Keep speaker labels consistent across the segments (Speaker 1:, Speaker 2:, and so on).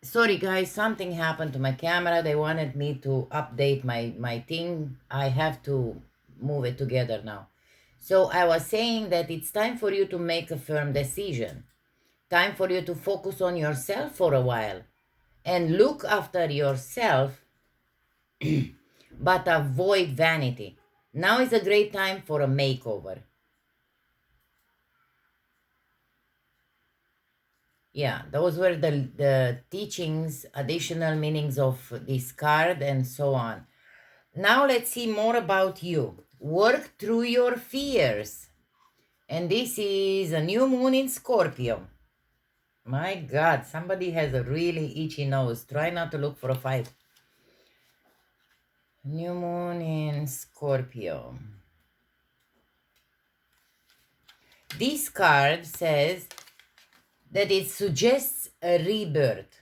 Speaker 1: Sorry guys, something happened to my camera. They wanted me to update my thing. I have to move it together now. So I was saying that it's time for you to make a firm decision. Time for you to focus on yourself for a while and look after yourself, but avoid vanity. Now is a great time for a makeover. Yeah, those were the teachings, additional meanings of this card, and so on. Now let's see more about you. Work through your fears. And this is a new moon in Scorpio. My God, somebody has a really itchy nose. Try not to look for a fight. New moon in Scorpio. This card says that it suggests a rebirth.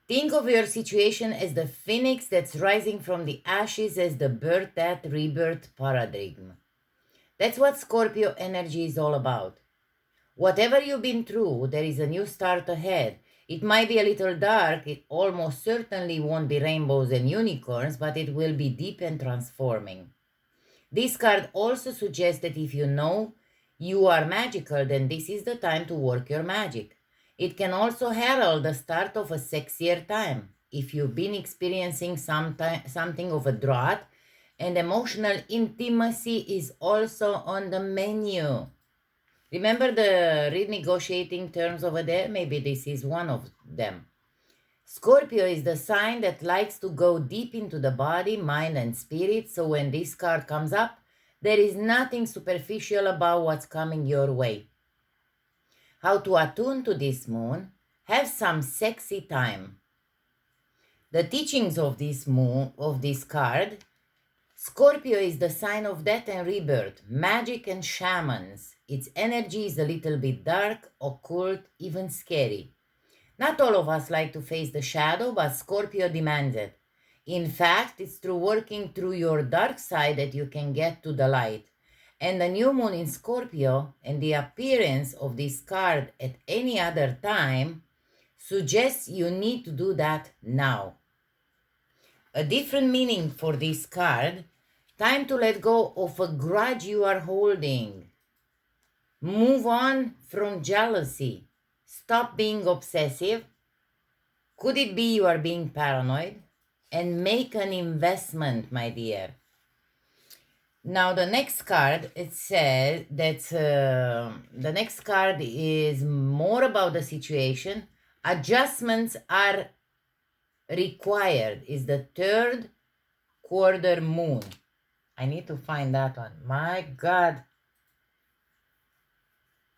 Speaker 1: Think of your situation as the phoenix that's rising from the ashes as the birth, that rebirth paradigm. That's what Scorpio energy is all about. Whatever you've been through, there is a new start ahead. It might be a little dark, it almost certainly won't be rainbows and unicorns, but it will be deep and transforming. This card also suggests that if you know you are magical, then this is the time to work your magic. It can also herald the start of a sexier time. If you've been experiencing something of a drought, and emotional intimacy is also on the menu. Remember the renegotiating terms over there? Maybe this is one of them. Scorpio is the sign that likes to go deep into the body, mind, and spirit. So when this card comes up, there is nothing superficial about what's coming your way. How to attune to this moon? Have some sexy time. The teachings of this moon, of this card: Scorpio is the sign of death and rebirth, magic and shamans. Its energy is a little bit dark, occult, even scary. Not all of us like to face the shadow, but Scorpio demands it. In fact, it's through working through your dark side that you can get to the light. And the new moon in Scorpio and the appearance of this card at any other time suggests you need to do that now. A different meaning for this card: time to let go of a grudge you are holding. Move on from jealousy. Stop being obsessive. Could it be you are being paranoid? And make an investment, my dear. Now the next card, it says that the next card is more about the situation. Adjustments are required. Is the third quarter moon. I need to find that one. My God.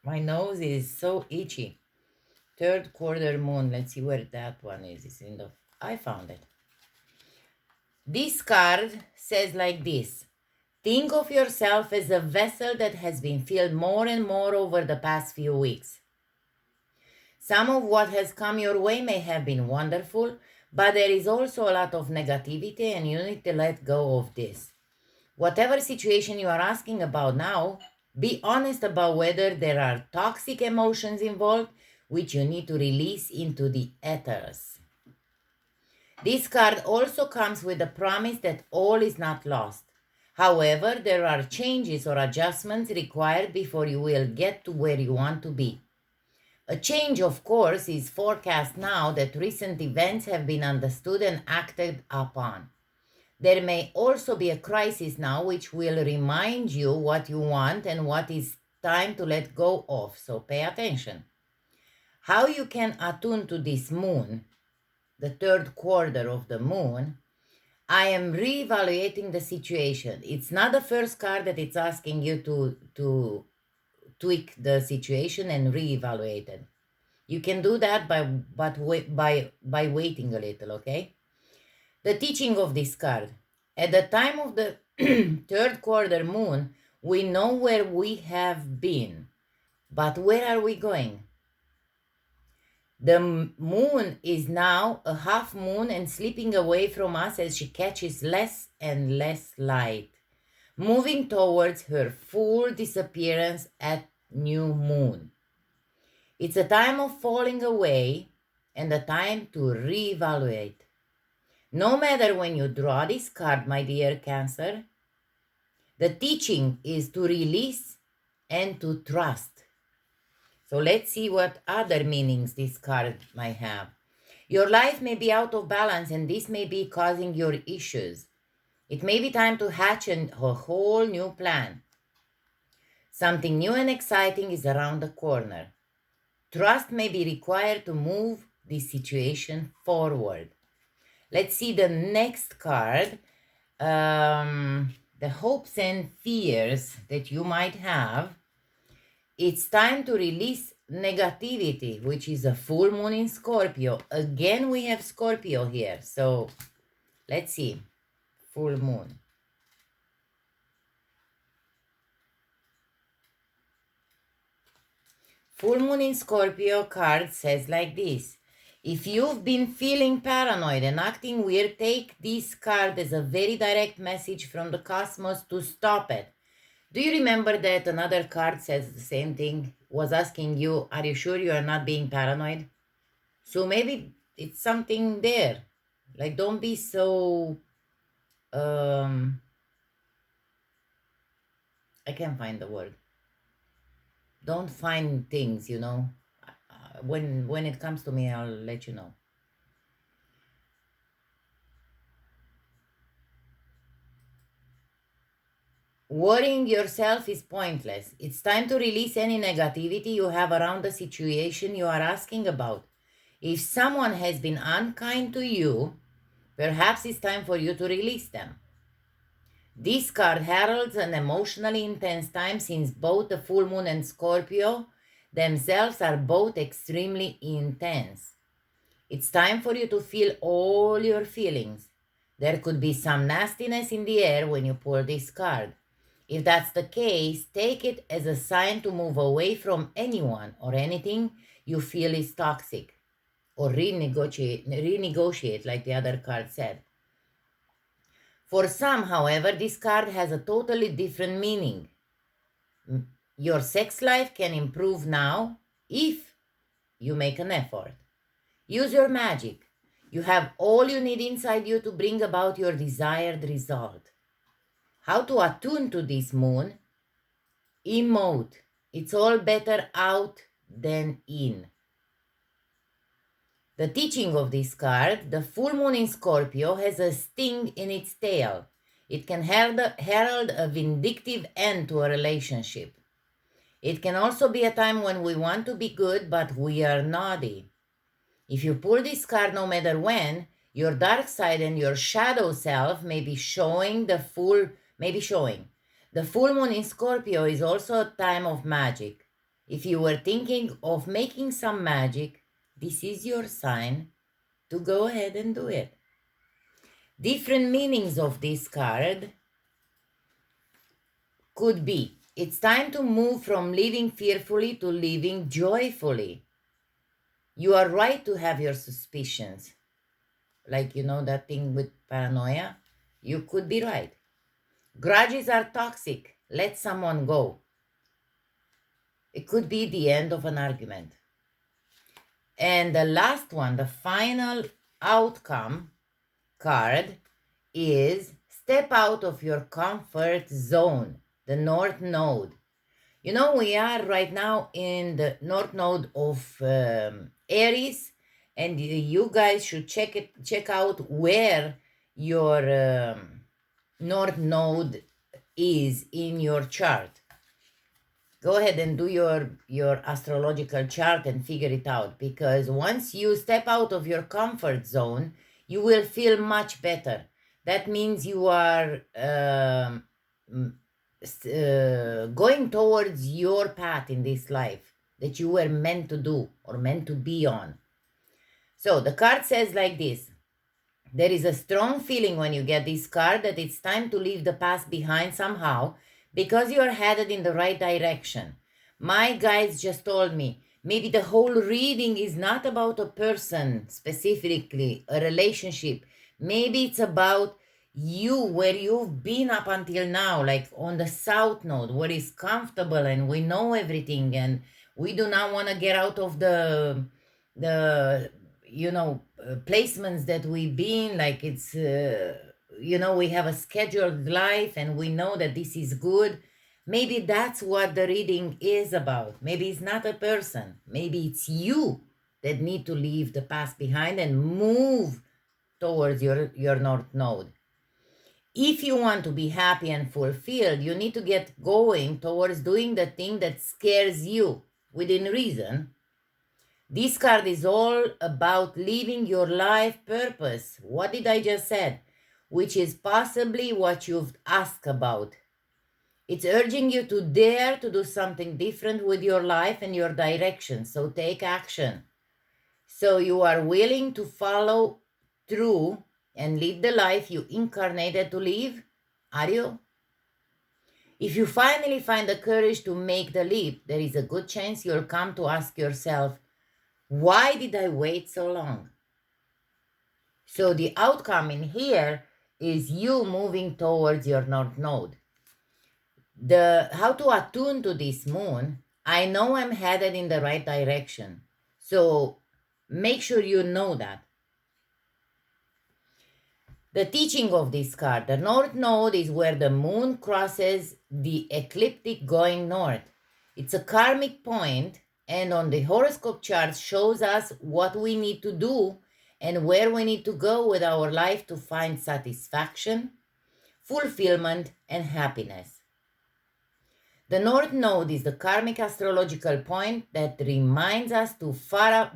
Speaker 1: My nose is so itchy. Third quarter moon. Let's see where that one is. It's in the... I found it. This card says like this: think of yourself as a vessel that has been filled more and more over the past few weeks. Some of what has come your way may have been wonderful, but there is also a lot of negativity, and you need to let go of this. Whatever situation you are asking about now, be honest about whether there are toxic emotions involved which you need to release into the ethers. This card also comes with the promise that all is not lost. However, there are changes or adjustments required before you will get to where you want to be. A change, of course, is forecast now that recent events have been understood and acted upon. There may also be a crisis now which will remind you what you want and what is time to let go of, so pay attention. How you can attune to this moon, the third quarter of the moon: I am reevaluating the situation. It's not the first card that it's asking you to tweak the situation and reevaluate it. You can do that by waiting a little, okay? The teaching of this card: at the time of the third quarter moon, we know where we have been, but where are we going? The moon is now a half moon and slipping away from us as she catches less and less light, moving towards her full disappearance at new moon. It's a time of falling away and a time to reevaluate. No matter when you draw this card, my dear Cancer, the teaching is to release and to trust. So let's see what other meanings this card might have. Your life may be out of balance and this may be causing your issues. It may be time to hatch a whole new plan. Something new and exciting is around the corner. Trust may be required to move this situation forward. Let's see the next card. The hopes and fears that you might have. It's time to release negativity, which is a full moon in Scorpio. Again, we have Scorpio here. So let's see. Full moon. Full moon in Scorpio card says like this. If you've been feeling paranoid and acting weird, take this card as a very direct message from the cosmos to stop it. Do you remember that another card says the same thing? Was asking you, are you sure you are not being paranoid? So maybe it's something there. Like, don't be so... I can't find the word. Don't find things, you know. When it comes to me, I'll let you know. Worrying yourself is pointless. It's time to release any negativity you have around the situation you are asking about. If someone has been unkind to you, perhaps it's time for you to release them. This card heralds an emotionally intense time since both the full moon and Scorpio themselves are both extremely intense. It's time for you to feel all your feelings. There could be some nastiness in the air when you pull this card. If that's the case, take it as a sign to move away from anyone or anything you feel is toxic, or renegotiate like the other card said. For some, however, this card has a totally different meaning. Your sex life can improve now if you make an effort. Use your magic. You have all you need inside you to bring about your desired result. How to attune to this moon? Emote. It's all better out than in. The teaching of this card, the full moon in Scorpio, has a sting in its tail. It can herald a vindictive end to a relationship. It can also be a time when we want to be good, but we are naughty. If you pull this card no matter when, your dark side and your shadow self may be showing. The full moon in Scorpio is also a time of magic. If you were thinking of making some magic, this is your sign to go ahead and do it. Different meanings of this card could be, it's time to move from living fearfully to living joyfully. You are right to have your suspicions. Like, you know, that thing with paranoia? You could be right. Grudges are toxic. Let someone go. It could be the end of an argument. And the last one, the final outcome card, is step out of your comfort zone, the North Node. You know, we are right now in the North Node of Aries, and you guys should check out where your North Node is in your chart. Go ahead and do your astrological chart and figure it out, because once you step out of your comfort zone, you will feel much better. That means you are going towards your path in this life that you were meant to do or meant to be on. So the card says like this. There is a strong feeling when you get this card that it's time to leave the past behind somehow, because you are headed in the right direction. My guides just told me, maybe the whole reading is not about a person specifically, a relationship. Maybe it's about you, where you've been up until now, like on the South Node, where it's comfortable and we know everything and we do not want to get out of the placements that we've been, like it's, we have a scheduled life and we know that this is good. Maybe that's what the reading is about. Maybe it's not a person. Maybe it's you that need to leave the past behind and move towards your North Node. If you want to be happy and fulfilled, you need to get going towards doing the thing that scares you within reason. This card is all about living your life purpose. What did I just said? Which is possibly what you've asked about. It's urging you to dare to do something different with your life and your direction. So take action. So you are willing to follow through and live the life you incarnated to live? Are you? If you finally find the courage to make the leap, there is a good chance you'll come to ask yourself, why did I wait so long? So the outcome in here is you moving towards your North Node. How to attune to this moon, I know I'm headed in the right direction. So make sure you know that. The teaching of this card, the North Node is where the moon crosses the ecliptic going north. It's a karmic point, and on the horoscope chart shows us what we need to do and where we need to go with our life to find satisfaction, fulfillment, and happiness. The North Node is the karmic astrological point that reminds us to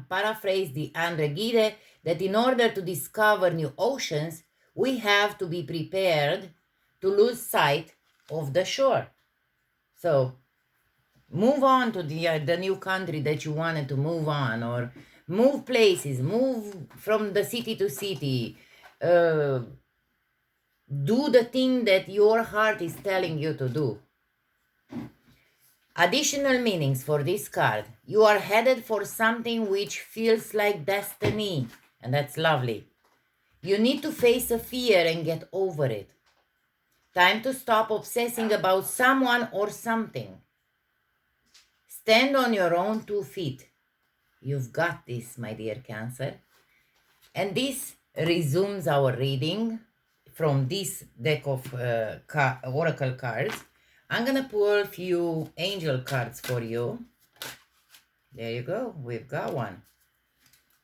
Speaker 1: paraphrase the Andre Gide that in order to discover new oceans, we have to be prepared to lose sight of the shore. So move on to the new country that you wanted to move on, or move places, move from the city to city. Do the thing that your heart is telling you to do. Additional meanings for this card. You are headed for something which feels like destiny, and that's lovely. You need to face a fear and get over it. Time to stop obsessing about someone or something. Stand on your own 2 feet. You've got this, my dear Cancer. And this resumes our reading from this deck of oracle cards. I'm going to pull a few angel cards for you. There you go. We've got one.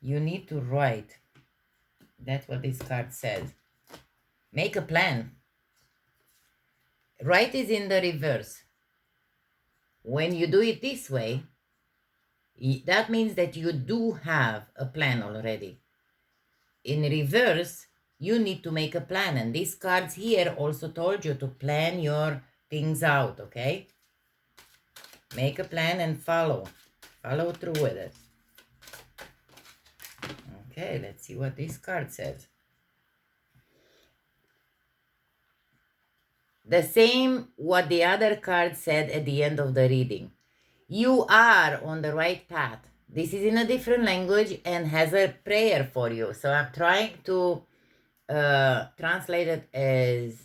Speaker 1: You need to write. That's what this card says. Make a plan. Write is in the reverse. When you do it this way, that means that you do have a plan already. In reverse, you need to make a plan. And these cards here also told you to plan your things out, okay? Make a plan and follow. Follow through with it. Okay, let's see what this card says. The same what the other card said at the end of the reading. You are on the right path. This is in a different language and has a prayer for you. So I'm trying to translate it as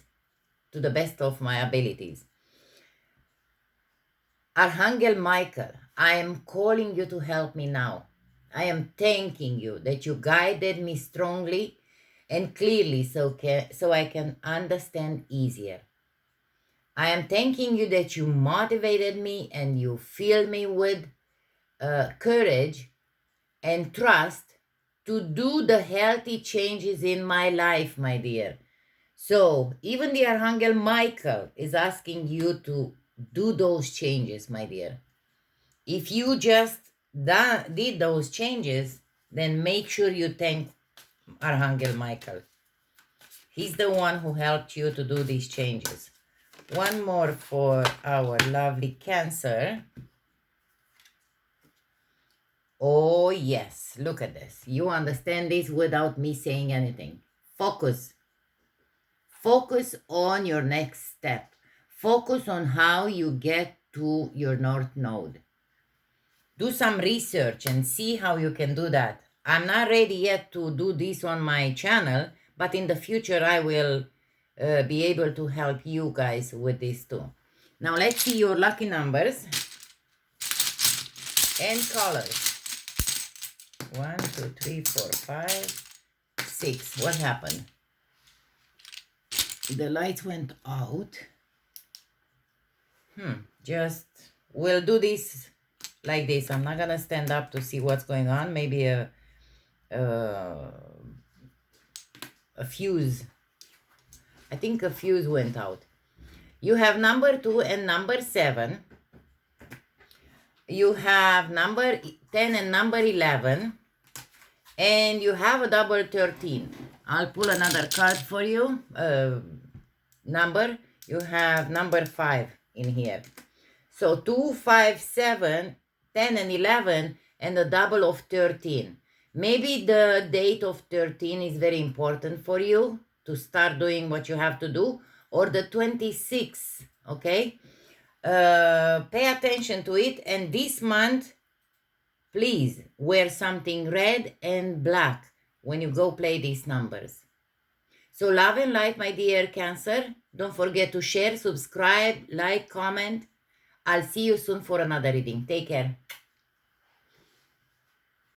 Speaker 1: to the best of my abilities. Archangel Michael, I am calling you to help me now. I am thanking you that you guided me strongly and clearly so I can understand easier. I am thanking you that you motivated me and you filled me with courage and trust to do the healthy changes in my life, my dear. So even the Archangel Michael is asking you to do those changes, my dear. If you just did those changes, then make sure you thank Archangel Michael. He's the one who helped you to do these changes. One more for our lovely Cancer. Oh, yes. Look at this. You understand this without me saying anything. Focus. Focus on your next step. Focus on how you get to your North Node. Do some research and see how you can do that. I'm not ready yet to do this on my channel, but in the future I will be able to help you guys with this too. Now let's see your lucky numbers and colors. 1, 2, 3, 4, 5, 6. What happened? The lights went out. Just, we'll do this like this. I'm not gonna stand up to see what's going on. Maybe a fuse. I think a fuse went out. You have number 2 and number 7. You have number 10 and number 11. And you have a double 13. I'll pull another card for you. Number. You have number 5 in here. So 2, 5, 7, 10 and 11 and a double of 13. Maybe the date of 13 is very important for you to start doing what you have to do. Or the 26, okay? Pay attention to it. And this month, please wear something red and black when you go play these numbers. So love and light, my dear Cancer. Don't forget to share, subscribe, like, comment. I'll see you soon for another reading. Take care.